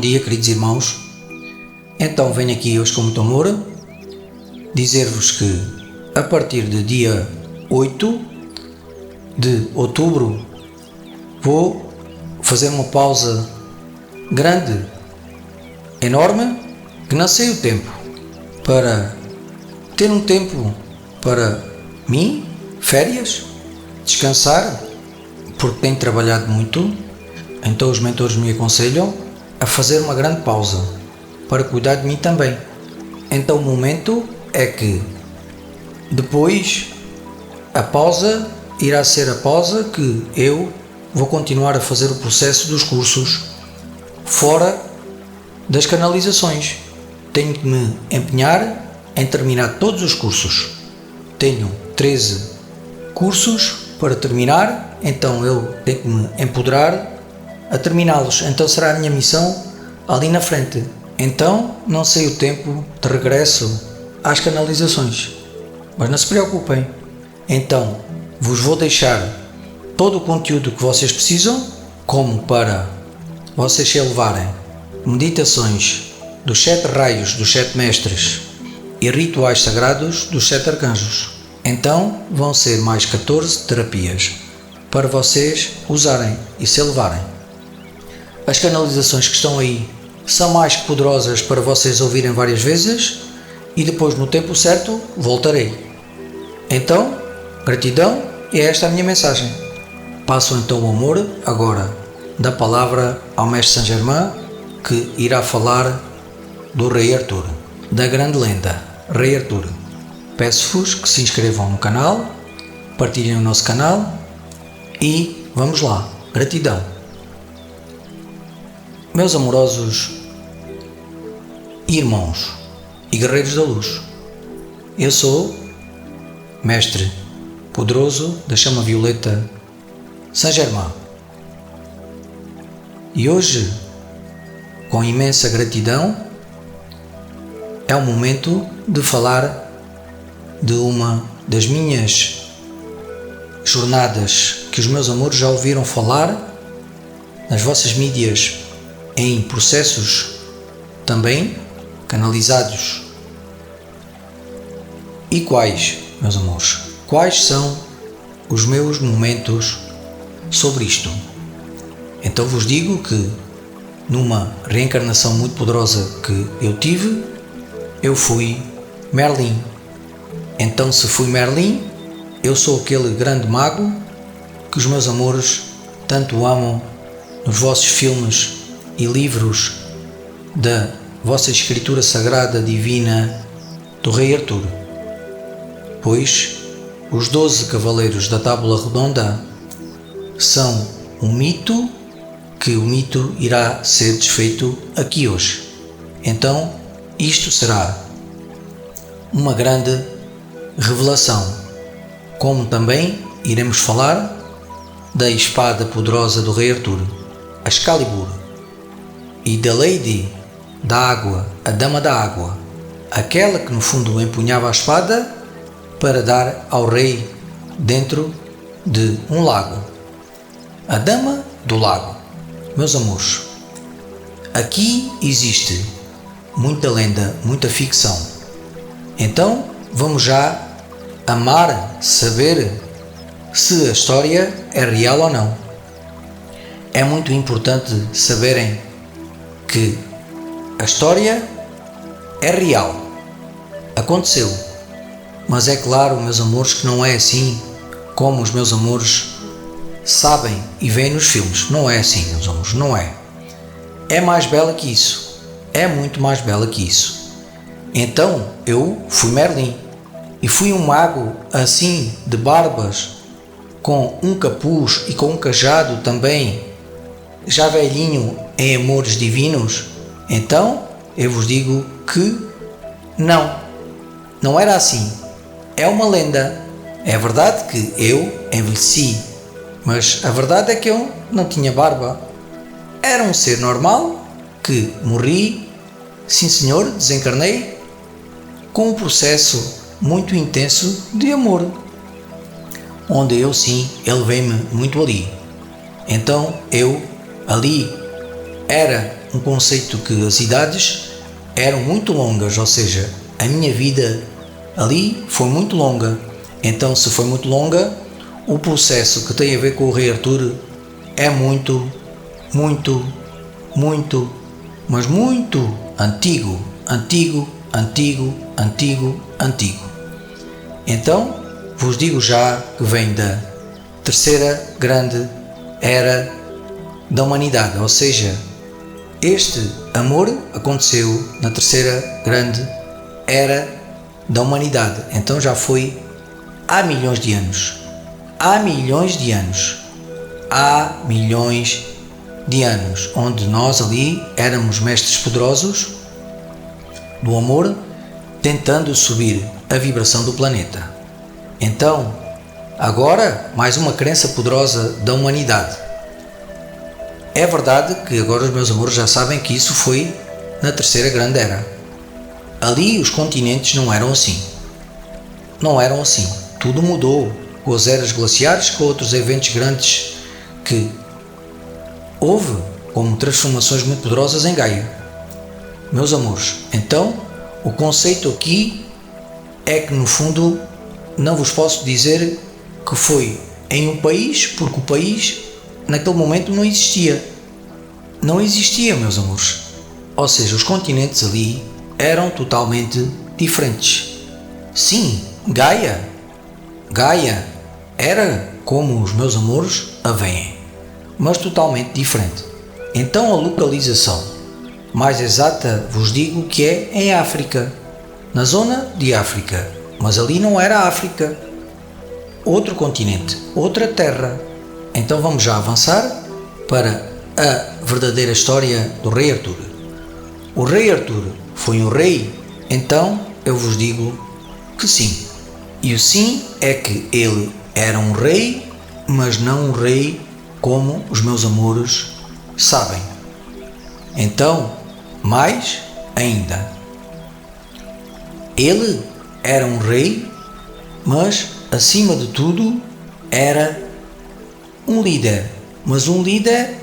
dia, queridos irmãos. Então venho aqui hoje com muito amor dizer-vos que a partir do dia 8 de outubro vou fazer uma pausa grande, enorme, que não sei o tempo, para ter um tempo para mim, férias, descansar, porque tenho trabalhado muito. Então os mentores me aconselham a fazer uma grande pausa para cuidar de mim também. Então o momento é que depois a pausa irá ser a pausa que eu vou continuar a fazer o processo dos cursos fora das canalizações. Tenho que me empenhar em terminar todos os cursos. Tenho 13 cursos para terminar, então eu tenho que me empoderar a terminá-los. Então será a minha missão ali na frente. Então não sei o tempo de regresso às canalizações, mas não se preocupem. Então vos vou deixar todo o conteúdo que vocês precisam, como para vocês se elevarem meditações dos 7 raios dos 7 mestres e rituais sagrados dos 7 arcanjos. Então vão ser mais 14 terapias para vocês usarem e se elevarem. As canalizações que estão aí são mais que poderosas para vocês ouvirem várias vezes e depois no tempo certo voltarei. Então, gratidão, e é esta a minha mensagem. Passo então o amor agora da palavra ao Mestre Saint Germain, que irá falar do Rei Arthur, da grande lenda Rei Arthur. Peço-vos que se inscrevam no canal, partilhem o nosso canal e vamos lá. Gratidão. Meus amorosos irmãos e guerreiros da luz, eu sou Mestre Poderoso da Chama Violeta Saint Germain e hoje, com imensa gratidão, é o momento de falar de uma das minhas jornadas que os meus amores já ouviram falar nas vossas mídias, em processos também canalizados. E quais, meus amores? Quais são os meus momentos sobre isto? Então vos digo que numa reencarnação muito poderosa que eu tive, eu fui Merlin. Então se fui Merlin, eu sou aquele grande mago que os meus amores tanto amam nos vossos filmes e livros da vossa escritura sagrada divina do Rei Arthur. Pois os 12 cavaleiros da Tábula Redonda são um mito, que o mito irá ser desfeito aqui hoje. Então isto será uma grande revelação, como também iremos falar da espada poderosa do Rei Arthur, a Excalibur, e da Lady da Água, a Dama da Água, aquela que no fundo empunhava a espada para dar ao rei dentro de um lago. A Dama do Lago. Meus amores, aqui existe muita lenda, muita ficção. Então vamos já amar, saber se a história é real ou não. É muito importante saberem que a história é real, aconteceu, mas é claro, meus amores, que não é assim como os meus amores sabem e veem nos filmes. Não é assim, meus amores, não é. É mais bela que isso, é muito mais bela que isso. Então eu fui Merlin e fui um mago assim, de barbas, com um capuz e com um cajado também, já velhinho em amores divinos. Então eu vos digo que não era assim. É uma lenda. É verdade que eu envelheci, mas a verdade é que eu não tinha barba. Era um ser normal que morri, sim senhor, desencarnei, com um processo muito intenso de amor, onde eu sim elevei-me muito ali. Então eu ali era um conceito que as idades eram muito longas, ou seja, a minha vida ali foi muito longa. Então, se foi muito longa, o processo que tem a ver com o rei Artur é muito, mas muito antigo. Então, vos digo já que vem da terceira grande era da humanidade, ou seja, este amor aconteceu na terceira grande era da humanidade, então já foi há milhões de anos, onde nós ali éramos mestres poderosos do amor, tentando subir a vibração do planeta. Então, agora, mais uma crença poderosa da humanidade. É verdade que agora os meus amores já sabem que isso foi na terceira grande era. Ali os continentes não eram assim. Tudo mudou com as eras glaciares, com outros eventos grandes que houve como transformações muito poderosas em Gaia. Meus amores, então o conceito aqui é que no fundo não vos posso dizer que foi em um país, porque o país naquele momento não existia, meus amores. Ou seja, os continentes ali eram totalmente diferentes. Sim, Gaia era como os meus amores a veem, mas totalmente diferente. Então a localização mais exata vos digo que é em África, na zona de África, mas ali não era África, outro continente, outra terra. Então vamos já avançar para a verdadeira história do rei Artur. O rei Artur foi um rei? Então eu vos digo que sim. E o sim é que ele era um rei, mas não um rei como os meus amores sabem. Então, mais ainda, ele era um rei, mas acima de tudo era um líder, mas um líder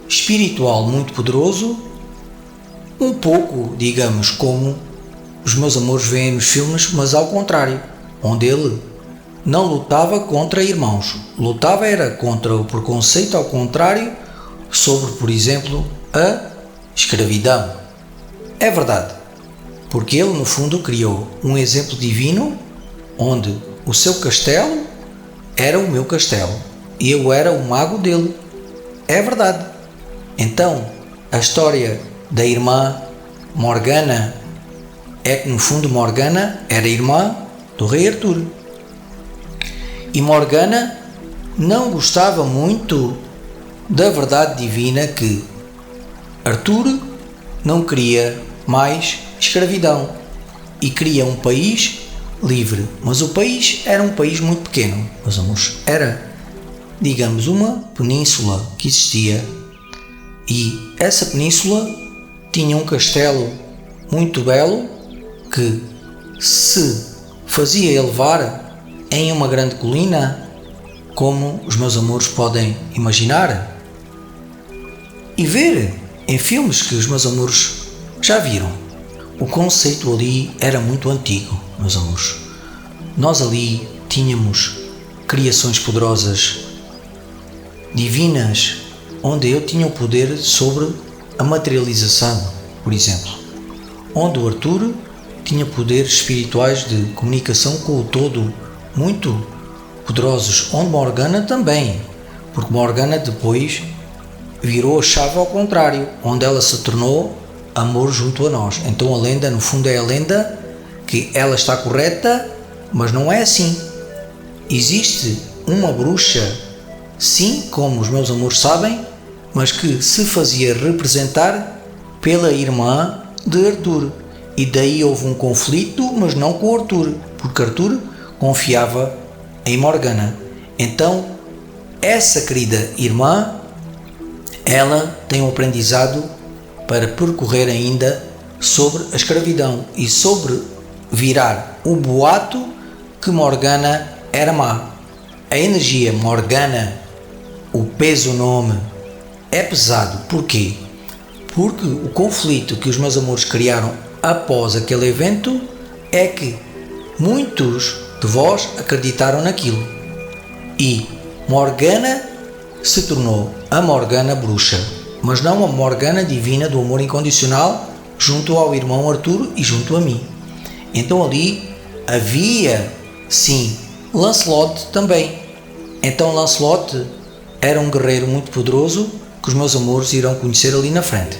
espiritual muito poderoso, um pouco, digamos, como os meus amores veem nos filmes, mas ao contrário, onde ele não lutava contra irmãos, lutava era contra o preconceito ao contrário sobre, por exemplo, a escravidão. É verdade, porque ele no fundo criou um exemplo divino onde o seu castelo era o meu castelo e eu era o mago dele. É verdade. Então, a história da irmã Morgana é que no fundo Morgana era irmã do rei Artur. E Morgana não gostava muito da verdade divina que Artur não queria mais escravidão e queria um país livre, mas o país era um país muito pequeno, meus amores. Era, digamos, uma península que existia e essa península tinha um castelo muito belo que se fazia elevar em uma grande colina, como os meus amores podem imaginar e ver em filmes que os meus amores já viram. O conceito ali era muito antigo, meus amores. Nós ali tínhamos criações poderosas, divinas, onde eu tinha o poder sobre a materialização, por exemplo. Onde o Artur tinha poderes espirituais de comunicação com o todo, muito poderosos. Onde Morgana também, porque Morgana depois virou a chave ao contrário, onde ela se tornou amor junto a nós. Então a lenda, no fundo, é a lenda que ela está correta, mas não é assim. Existe uma bruxa, sim, como os meus amores sabem, mas que se fazia representar pela irmã de Artur. E daí houve um conflito, mas não com Artur, porque Artur confiava em Morgana. Então, essa querida irmã, ela tem um aprendizado para percorrer ainda sobre a escravidão e sobre virar o boato que Morgana era má. A energia Morgana, o peso nome, é pesado. Porquê? Porque o conflito que os meus amores criaram após aquele evento é que muitos de vós acreditaram naquilo. E Morgana se tornou a Morgana bruxa, mas não a Morgana divina do amor incondicional junto ao irmão Arthur e junto a mim. Então ali havia, sim, Lancelot também. Então Lancelot era um guerreiro muito poderoso que os meus amores irão conhecer ali na frente.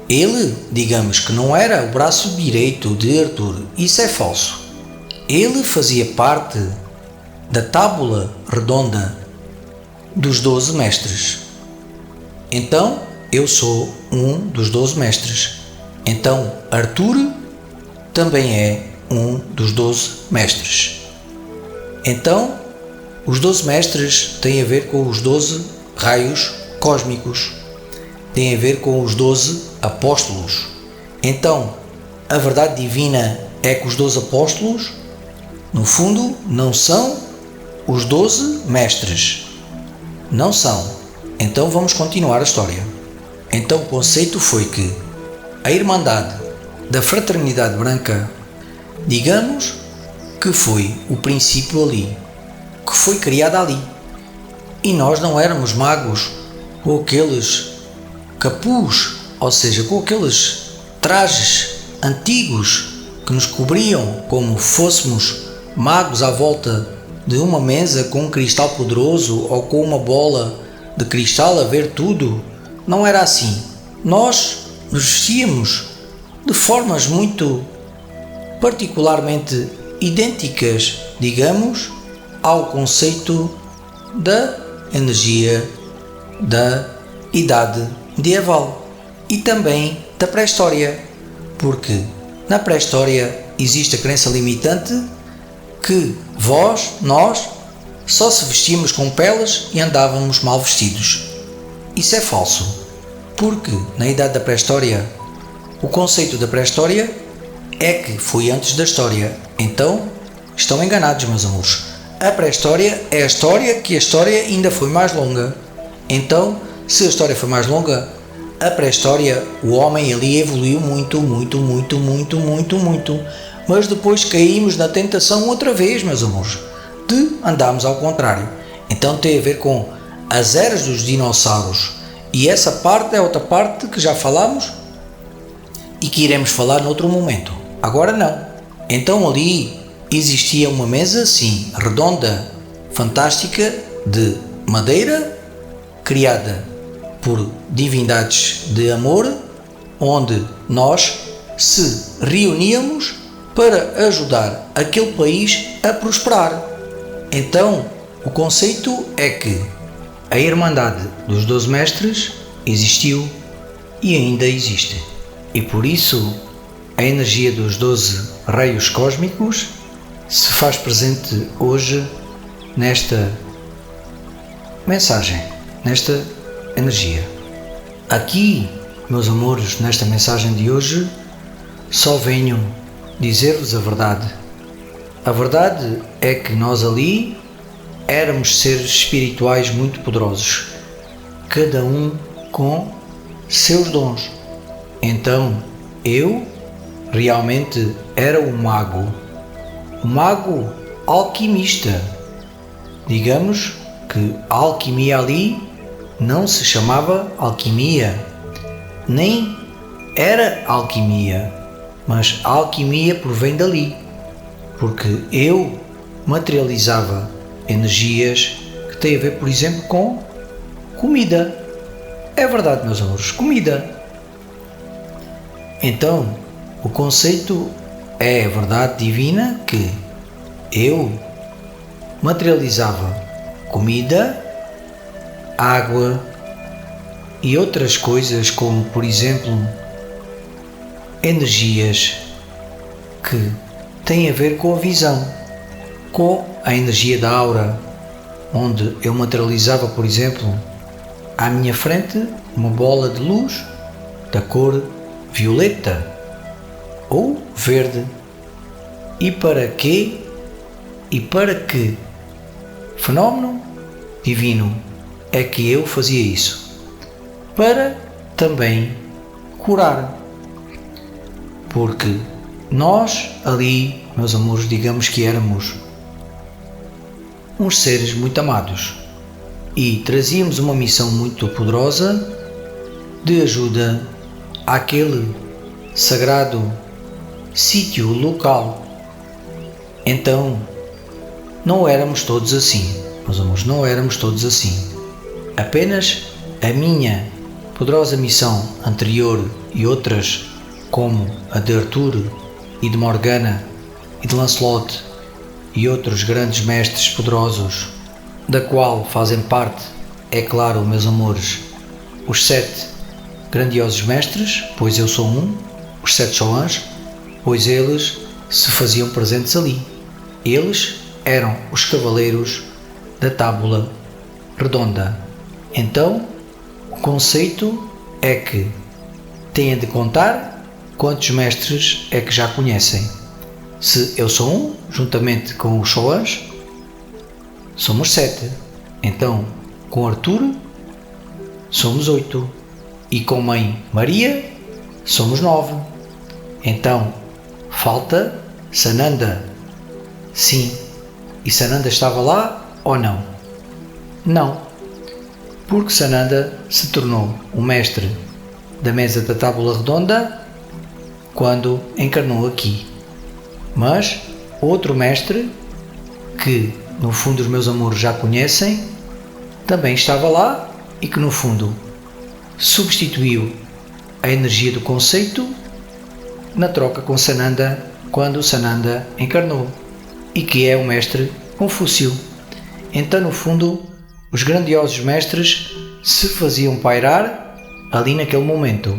Ele, digamos que não era o braço direito de Arthur, isso é falso. Ele fazia parte da tábula redonda dos 12 mestres. Então, eu sou um dos 12 mestres. Então, Arthur também é um dos 12 mestres. Então, os 12 mestres têm a ver com os 12 raios cósmicos. Têm a ver com os 12 apóstolos. Então, a verdade divina é que os 12 apóstolos, no fundo, não são os 12 mestres. Não são. Então vamos continuar a história. Então o conceito foi que a Irmandade da Fraternidade Branca, digamos que foi o princípio ali, que foi criada ali. E nós não éramos magos com aqueles capuz, ou seja, com aqueles trajes antigos que nos cobriam como fôssemos magos à volta de uma mesa com um cristal poderoso ou com uma bola de cristal a ver tudo. Não era assim. Nós nos vestíamos de formas muito particularmente idênticas, digamos, ao conceito da energia da idade medieval e também da pré-história, porque na pré-história existe a crença limitante que nós, só se vestíamos com peles e andávamos mal vestidos. Isso é falso, porque na idade da pré-história, o conceito da pré-história é que foi antes da história. Então, estão enganados, meus amores. A pré-história é a história que a história ainda foi mais longa. Então, se a história foi mais longa, a pré-história, o homem ali evoluiu muito. Mas depois caímos na tentação outra vez, meus amores, de andarmos ao contrário. Então tem a ver com as eras dos dinossauros. E essa parte é outra parte que já falámos e que iremos falar noutro momento. Agora não. Então ali existia uma mesa, sim, redonda, fantástica, de madeira, criada por divindades de amor, onde nós se reuníamos para ajudar aquele país a prosperar. Então, o conceito é que a Irmandade dos 12 Mestres existiu e ainda existe. E por isso, a energia dos 12 raios cósmicos se faz presente hoje nesta mensagem, nesta energia. Aqui, meus amores, nesta mensagem de hoje, só venho dizer-vos a verdade. A verdade é que nós ali éramos seres espirituais muito poderosos, cada um com seus dons. Então, eu realmente era um mago alquimista. Digamos que a alquimia ali não se chamava alquimia, nem era alquimia, mas a alquimia provém dali, porque eu materializava energias que têm a ver, por exemplo, com comida. É verdade, meus amores, comida. Então, o conceito é a verdade divina que eu materializava comida, água e outras coisas como, por exemplo, energias que têm a ver com a visão, com a energia da aura, onde eu materializava, por exemplo, à minha frente uma bola de luz da cor violeta ou verde. E para quê? E para que fenómeno divino é que eu fazia isso? Para também curar. Porque nós ali, meus amores, digamos que éramos uns seres muito amados e trazíamos uma missão muito poderosa de ajuda àquele sagrado sítio local. Então, não éramos todos assim, meus amores, não éramos todos assim. Apenas a minha poderosa missão anterior e outras como a de Arthur e de Morgana e de Lancelot e outros grandes mestres poderosos, da qual fazem parte, é claro, meus amores, os 7 grandiosos mestres, pois eu sou um, os 7 Choans, pois eles se faziam presentes ali. Eles eram os cavaleiros da Tábula Redonda. Então, o conceito é que têm de contar quantos mestres é que já conhecem. Se eu sou um, juntamente com os Choans, somos 7. Então, com Arthur, somos 8. E com Mãe Maria, somos 9. Então, falta Sananda. Sim. E Sananda estava lá ou não? Não. Porque Sananda se tornou o mestre da mesa da Tábula Redonda quando encarnou aqui. Mas outro mestre, que no fundo os meus amores já conhecem, também estava lá e que no fundo substituiu a energia do conceito na troca com Sananda quando Sananda encarnou, e que é o mestre Confúcio. Então no fundo os grandiosos mestres se faziam pairar ali naquele momento.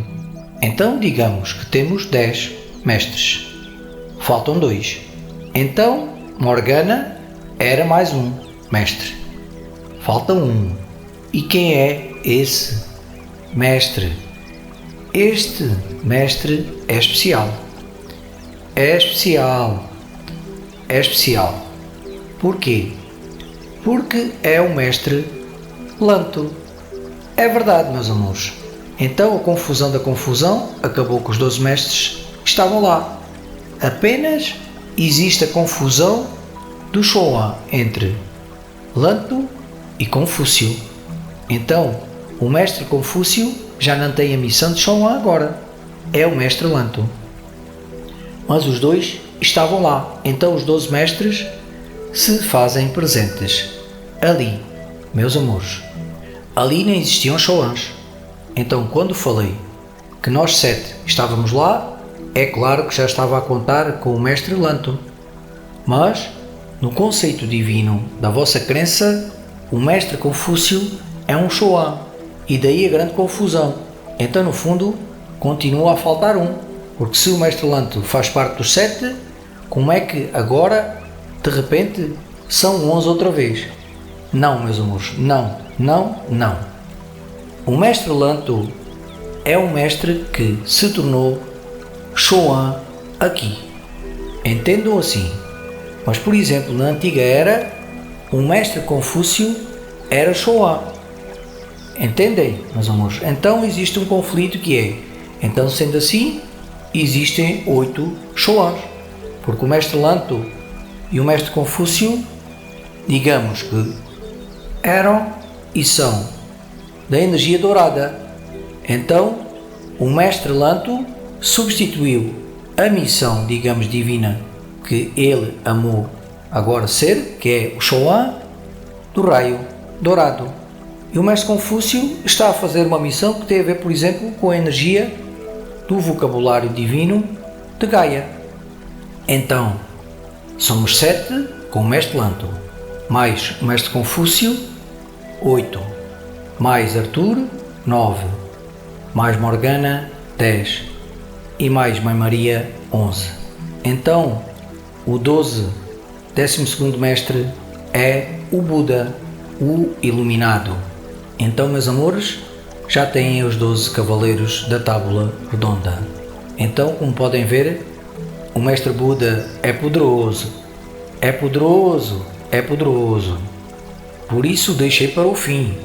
Então digamos que temos 10 mestres. Faltam 2. Então Morgana era mais um mestre. Falta 1. E quem é esse mestre? Este mestre é especial. É especial. É especial. Porquê? Porque é o mestre Lanto. É verdade, meus amores. Então a confusão da confusão acabou que os 12 mestres estavam lá. Apenas existe a confusão do Choan entre Lanto e Confúcio. Então o mestre Confúcio já não tem a missão de Choan agora. É o mestre Lanto. Mas os dois estavam lá. Então os 12 mestres se fazem presentes. Ali, meus amores, ali nem existiam Choans. Então quando falei que nós 7 estávamos lá, é claro que já estava a contar com o mestre Lanto. Mas, no conceito divino da vossa crença, o mestre Confúcio é um Choan. E daí a grande confusão. Então no fundo continua a faltar um. Porque se o mestre Lanto faz parte dos 7, como é que agora, de repente, são 11 outra vez? Não, meus amores, não, não, não. O mestre Lanto é um mestre que se tornou Choan aqui. Entendam assim. Mas, por exemplo, na antiga era, o mestre Confúcio era Choan. Entendem, meus amores? Então existe um conflito que é, então sendo assim, existem 8 Choans. Porque o mestre Lanto e o mestre Confúcio, digamos que eram e são da energia dourada. Então, o mestre Lanto substituiu a missão, digamos, divina que ele amou agora ser, que é o Choan do raio dourado. E o mestre Confúcio está a fazer uma missão que tem a ver, por exemplo, com a energia do vocabulário divino de Gaia. Então, somos 7 com o mestre Lanto, mais o mestre Confúcio, 8, mais Arthur, 9, mais Morgana, 10 e mais Mãe Maria, 11. Então, o 12º mestre é o Buda, o Iluminado. Então, meus amores, já têm os 12 cavaleiros da Tábula Redonda. Então, como podem ver, o mestre Buda é poderoso, é poderoso, é poderoso. Por isso deixei para o fim,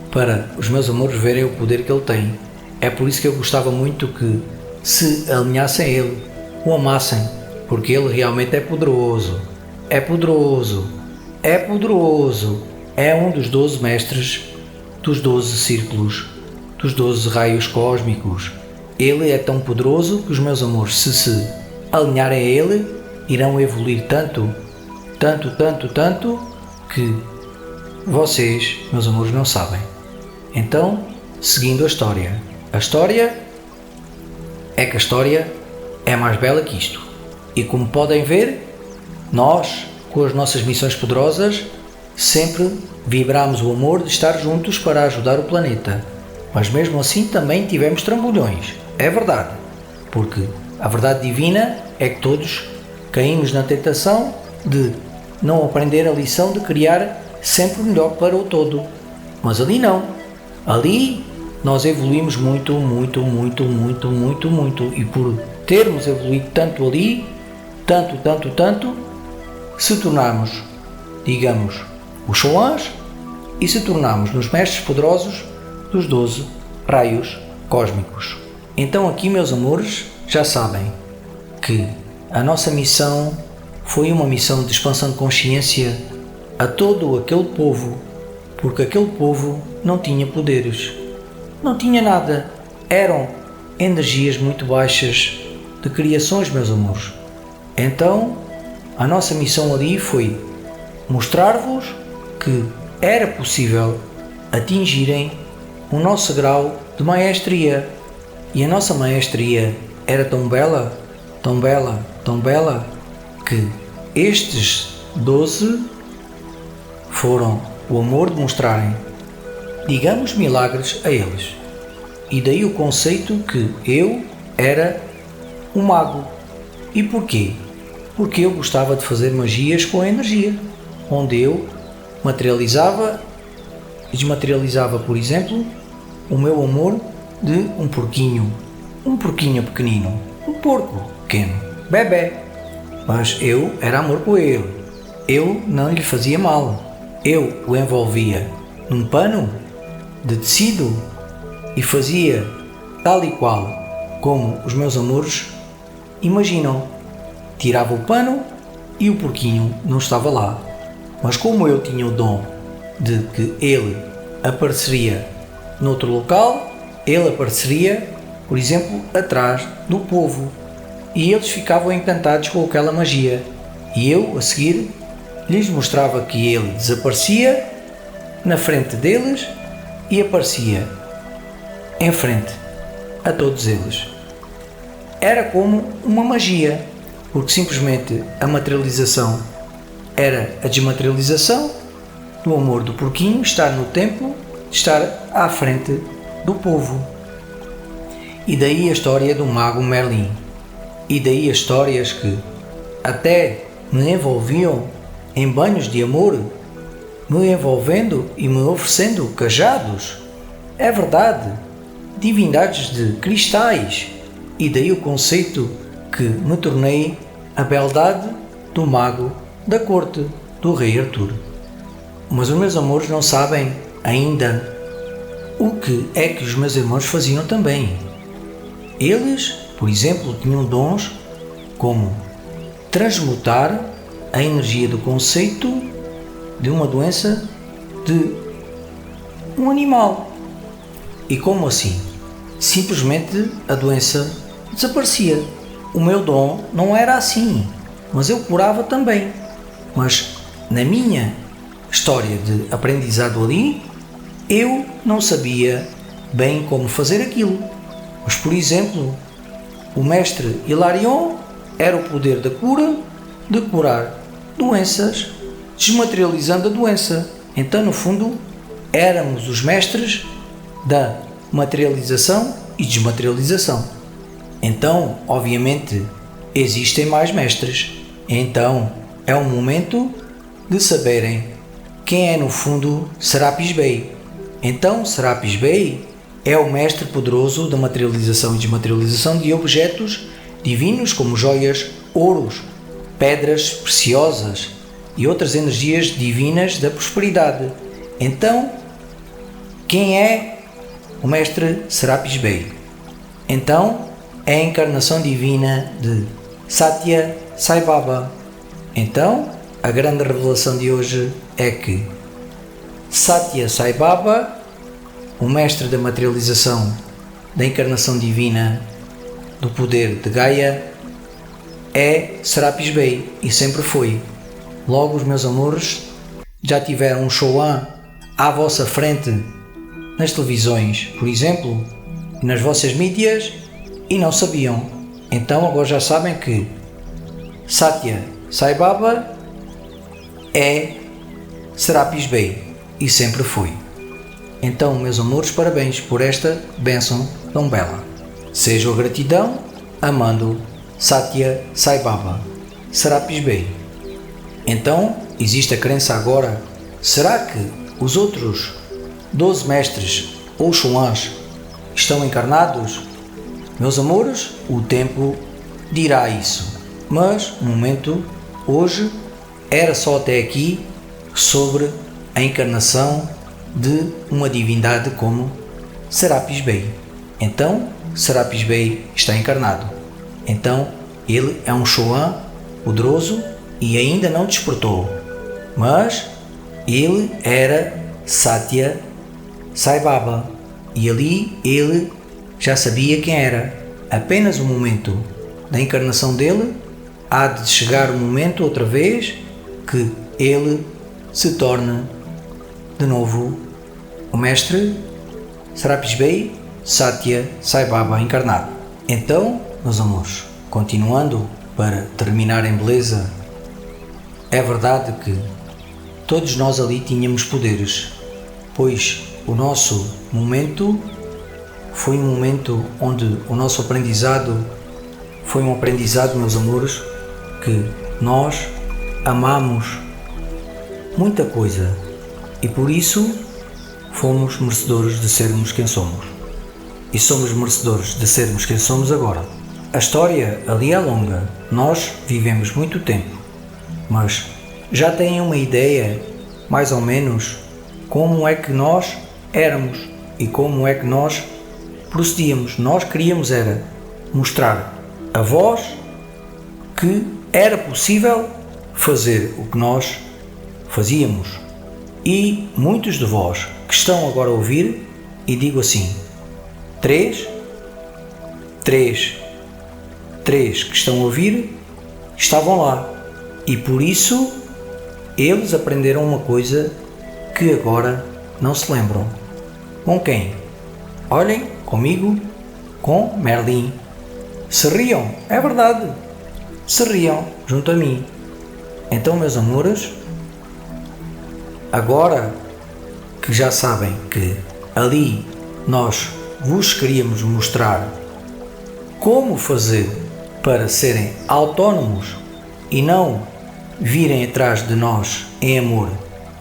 para os meus amores verem o poder que ele tem. É por isso que eu gostava muito que se alinhassem a ele, o amassem, porque ele realmente é poderoso. É poderoso. É poderoso. É um dos 12 mestres, dos 12 círculos, dos 12 raios cósmicos. Ele é tão poderoso que os meus amores, se alinharem a ele, irão evoluir tanto, que vocês, meus amores, não sabem. Então, seguindo a história é que a história é mais bela que isto. E como podem ver, nós, com as nossas missões poderosas, sempre vibramos o amor de estar juntos para ajudar o planeta. Mas mesmo assim também tivemos trambolhões. É verdade. Porque a verdade divina é que todos caímos na tentação de não aprender a lição de criar sempre o melhor para o todo. Mas ali não. Ali nós evoluímos muito. E por termos evoluído tanto ali, tanto, se tornamos, digamos, os Choans e se tornamos nos mestres poderosos dos 12 raios cósmicos. Então aqui, meus amores, já sabem que a nossa missão foi uma missão de expansão de consciência a todo aquele povo, porque aquele povo não tinha poderes, não tinha nada, eram energias muito baixas de criações, meus amores. Então, a nossa missão ali foi mostrar-vos que era possível atingirem o nosso grau de maestria. E a nossa maestria era tão bela, que estes 12 foram o amor de mostrarem, digamos, milagres a eles. E daí o conceito que eu era um mago. E porquê? Porque eu gostava de fazer magias com a energia, onde eu materializava e desmaterializava, por exemplo, o meu amor de um porquinho pequenino, um porco pequeno, bebê. Mas eu era amor com ele, eu não lhe fazia mal, eu o envolvia num pano de tecido e fazia tal e qual como os meus amores imaginam. Tirava o pano e o porquinho não estava lá. Mas como eu tinha o dom de que ele apareceria noutro local, ele apareceria, por exemplo, atrás do povo. E eles ficavam encantados com aquela magia. E eu, a seguir, lhes mostrava que ele desaparecia na frente deles e aparecia em frente a todos eles. Era como uma magia, porque simplesmente a materialização era a desmaterialização do amor do porquinho estar no templo, estar à frente do povo. E daí a história do mago Merlin. E daí as histórias que até me envolviam em banhos de amor, me envolvendo e me oferecendo cajados. É verdade, divindades de cristais. E daí o conceito que me tornei a beldade do mago da corte do rei Arthur. Mas os meus amores não sabem ainda o que é que os meus irmãos faziam também. Eles, por exemplo, tinham dons como transmutar a energia do conceito de uma doença de um animal. E como assim? Simplesmente a doença desaparecia. O meu dom não era assim, mas eu curava também. Mas na minha história de aprendizado ali, eu não sabia bem como fazer aquilo. Mas, por exemplo, o mestre Hilarion era o poder da cura, de curar doenças, desmaterializando a doença. Então, no fundo, éramos os mestres da materialização e desmaterialização. Então, obviamente, existem mais mestres. Então, é um momento de saberem quem é, no fundo, Serapis Bey. Então, Serapis Bey é o mestre poderoso da materialização e desmaterialização de objetos divinos como joias, ouros, pedras preciosas e outras energias divinas da prosperidade. Então, quem é o mestre Serapis Bey. Então, é a encarnação divina de Satya Sai Baba. Então, a grande revelação de hoje é que Satya Sai Baba, o mestre da materialização da encarnação divina do poder de Gaia, é Serapis Bey e sempre foi. Logo, os meus amores já tiveram um Choan à vossa frente nas televisões, por exemplo, e nas vossas mídias, e não sabiam. Então agora já sabem que Satya Sai Baba é Serapis Bey e sempre foi. Então, meus amores, parabéns por esta bênção tão bela. Seja a gratidão, amando Satya Sai Baba, Serapis Bey. Então, existe a crença agora, será que os outros 12 mestres ou Choans estão encarnados? Meus amores, o tempo dirá isso, mas no momento, hoje, era só até aqui sobre a encarnação de uma divindade como Serapis Bey. Então, Serapis Bey está encarnado. Então, ele é um Choan poderoso e ainda não despertou, mas ele era Satya Sai Baba e ali ele já sabia quem era. Apenas o momento da encarnação dele há de chegar o momento outra vez que ele se torne de novo o mestre Serapis Bey, Satya Sai Baba encarnado. Então, meus amores, continuando para terminar em beleza, é verdade que todos nós ali tínhamos poderes, pois o nosso momento foi um momento onde o nosso aprendizado foi um aprendizado, meus amores, que nós amamos muita coisa e por isso fomos merecedores de sermos quem somos. E somos merecedores de sermos quem somos agora. A história ali é longa, nós vivemos muito tempo, mas já têm uma ideia, mais ou menos, como é que nós éramos e como é que nós procedíamos. Nós queríamos era mostrar a vós que era possível fazer o que nós fazíamos. E muitos de vós que estão agora a ouvir, e digo assim, três que estão a ouvir, estavam lá. E por isso, eles aprenderam uma coisa que agora não se lembram. Com quem? Olhem comigo, com Merlin. Se riam, é verdade. Se riam junto a mim. Então, meus amores, agora que já sabem que ali nós vos queríamos mostrar como fazer para serem autónomos e não virem atrás de nós em amor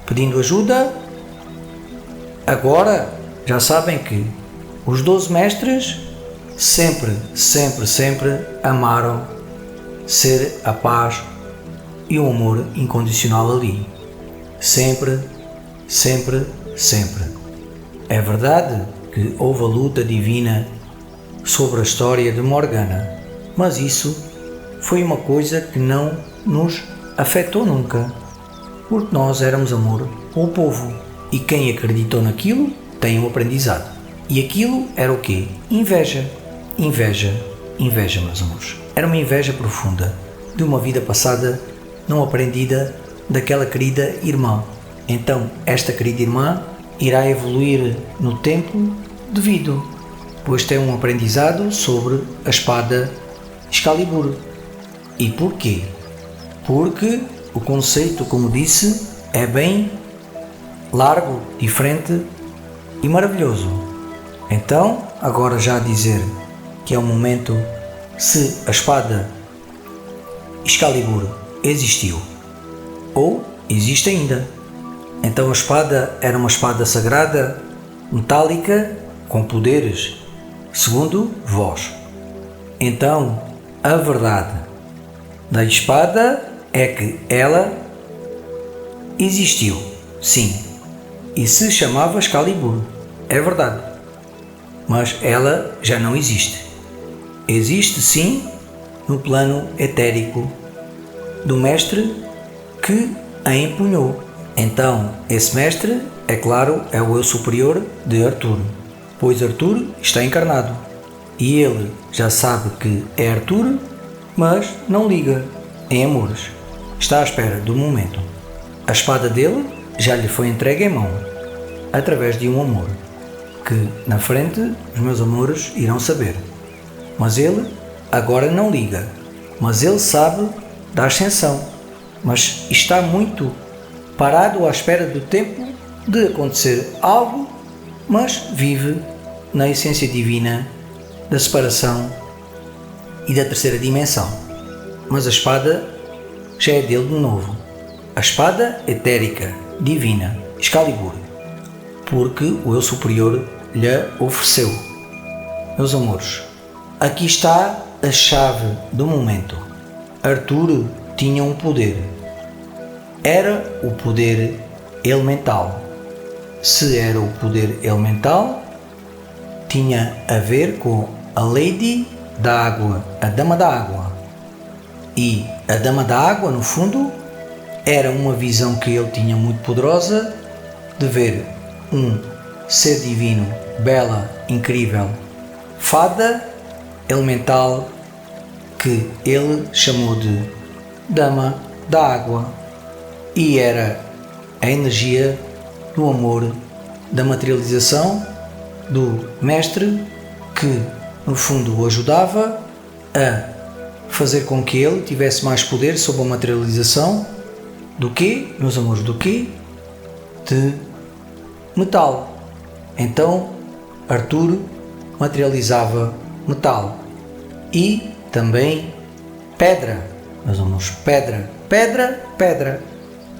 pedindo ajuda, agora já sabem que os 12 mestres sempre amaram ser a paz e o amor incondicional ali. Sempre. É verdade que houve a luta divina sobre a história de Morgana, mas isso foi uma coisa que não nos afetou nunca, porque nós éramos amor ao povo e quem acreditou naquilo tem um aprendizado. E aquilo era o quê? Inveja, meus amores. Era uma inveja profunda de uma vida passada não aprendida daquela querida irmã. Então, esta querida irmã irá evoluir no tempo devido, pois tem um aprendizado sobre a espada Excalibur. E porquê? Porque o conceito, como disse, é bem largo, diferente e maravilhoso. Então, agora já a dizer que é o momento se a espada Excalibur existiu ou existe ainda. Então a espada era uma espada sagrada, metálica, com poderes, segundo vós. Então, a verdade da espada é que ela existiu, sim, e se chamava Excalibur, é verdade. mas ela já não existe. Existe sim no plano etérico do mestre que a empunhou. Então, esse mestre, é claro, é o eu superior de Arthur, pois Arthur está encarnado e ele já sabe que é Arthur, mas não liga em amores. Está à espera do momento. A espada dele já lhe foi entregue em mão, através de um amor, que na frente os meus amores irão saber. Mas ele agora não liga, mas ele sabe da ascensão, mas está muito parado à espera do tempo de acontecer algo, mas vive na essência divina da separação e da terceira dimensão. Mas a espada já é dele de novo. A espada etérica, divina, Excalibur, porque o eu superior lhe ofereceu. Meus amores, aqui está a chave do momento. Arthur tinha um poder. Era o poder elemental. Se era o poder elemental, tinha a ver com a Lady da Água, a Dama da Água. E a Dama da Água, no fundo, era uma visão que ele tinha muito poderosa de ver um ser divino, bela, incrível, fada elemental, que ele chamou de Dama da Água, e era a energia do amor, da materialização do mestre, que no fundo o ajudava a fazer com que ele tivesse mais poder sobre a materialização do que, meus amores, do que de metal. Então Arthur materializava metal e também pedra, meus amores, pedra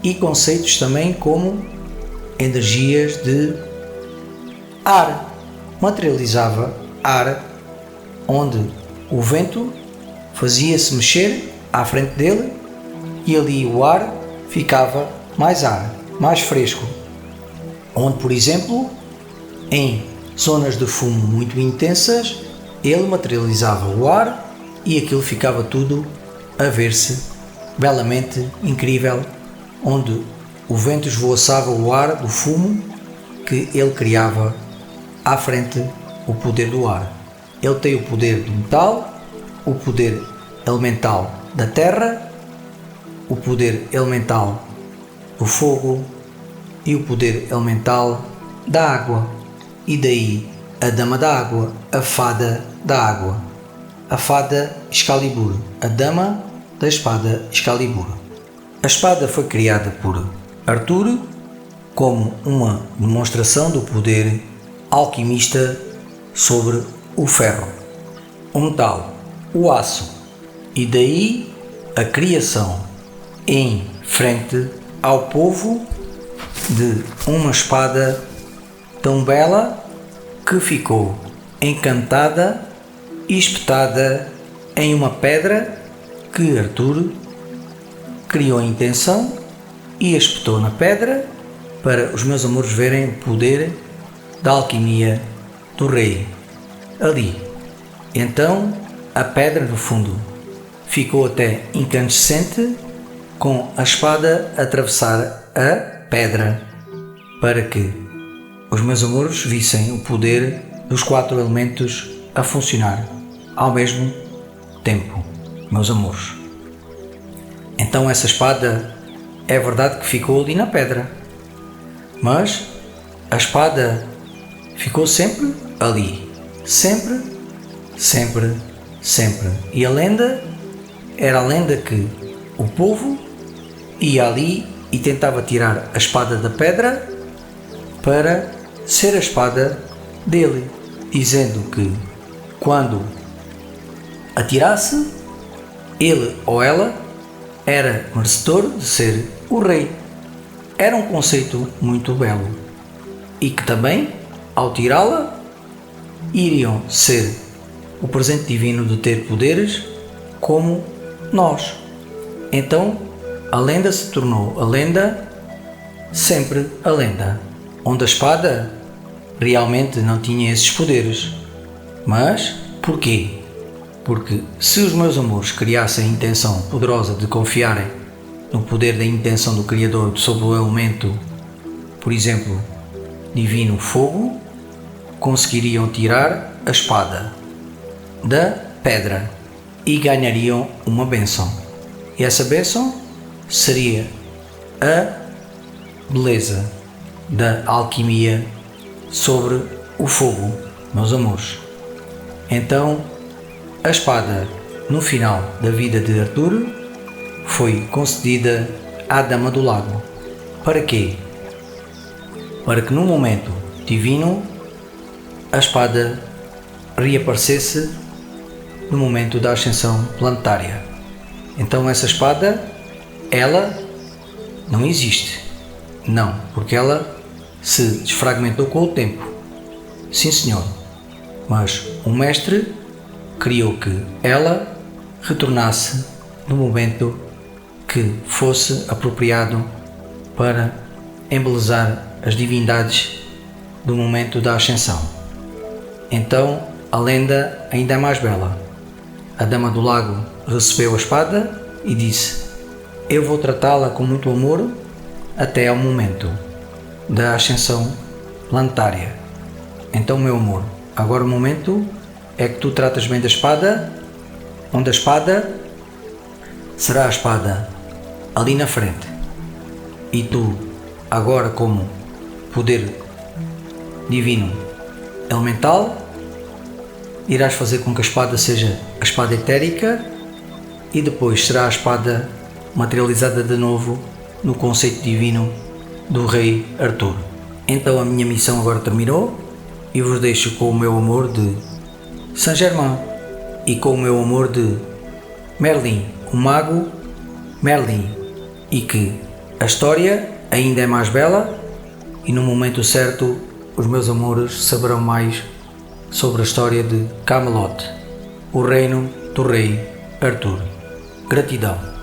e conceitos também como energias de ar. Materializava ar, onde o vento fazia-se mexer à frente dele e ali o ar ficava mais ar, mais fresco. Onde, por exemplo, em zonas de fumo muito intensas, ele materializava o ar e aquilo ficava tudo a ver-se belamente incrível, onde o vento esvoaçava o ar do fumo que ele criava à frente, o poder do ar. Ele tem o poder do metal, o poder elemental da terra, o poder elemental do fogo e o poder elemental da água. E daí a Dama da Água, a Fada da Água, a Fada Excalibur, a Dama da Espada Excalibur. A espada foi criada por Arthur como uma demonstração do poder alquimista sobre o ferro, o metal, o aço, e daí a criação em frente ao povo de uma espada tão bela que ficou encantada e espetada em uma pedra que Arthur criou a intenção e a espetou na pedra para os meus amores verem o poder da alquimia do rei ali. Então a pedra no fundo ficou até incandescente com a espada a atravessar a pedra para que os meus amores vissem o poder dos 4 elementos a funcionar ao mesmo tempo, meus amores. Então essa espada é verdade que ficou ali na pedra, mas a espada ficou sempre ali, sempre. E a lenda era a lenda que o povo ia ali e tentava tirar a espada da pedra para ser a espada dele, dizendo que quando a tirasse, ele ou ela era merecedor de ser o rei. Era um conceito muito belo e que também, ao tirá-la, iriam ser o presente divino de ter poderes como nós. Então a lenda se tornou a lenda, sempre a lenda, onde a espada realmente não tinha esses poderes, Mas porquê? Porque se os meus amores criassem a intenção poderosa de confiarem no poder da intenção do Criador sobre o elemento, por exemplo, divino fogo, conseguiriam tirar a espada da pedra e ganhariam uma bênção. E essa bênção seria a beleza da alquimia sobre o fogo, meus amores. Então, a espada, no final da vida de Arthur, foi concedida à Dama do Lago. Para quê? Para que no momento divino a espada reaparecesse no momento da ascensão planetária. Então essa espada, ela não existe. Não, porque ela se desfragmentou com o tempo. Sim, senhor. Mas o mestre criou que ela retornasse no momento que fosse apropriado para embelezar as divindades do momento da ascensão. Então a lenda ainda é mais bela. A Dama do Lago recebeu a espada e disse: eu vou tratá-la com muito amor até ao momento da ascensão planetária. Então, meu amor, agora o momento é que tu tratas bem da espada, onde a espada será a espada ali na frente. E tu, agora como poder divino elemental, irás fazer com que a espada seja a espada etérica e depois será a espada materializada de novo no conceito divino do rei Arthur. Então a minha missão agora terminou e vos deixo com o meu amor de Saint-Germain e com o meu amor de Merlin, o mago Merlin, e que a história ainda é mais bela e no momento certo os meus amores saberão mais sobre a história de Camelot, o reino do rei Arthur. Gratidão.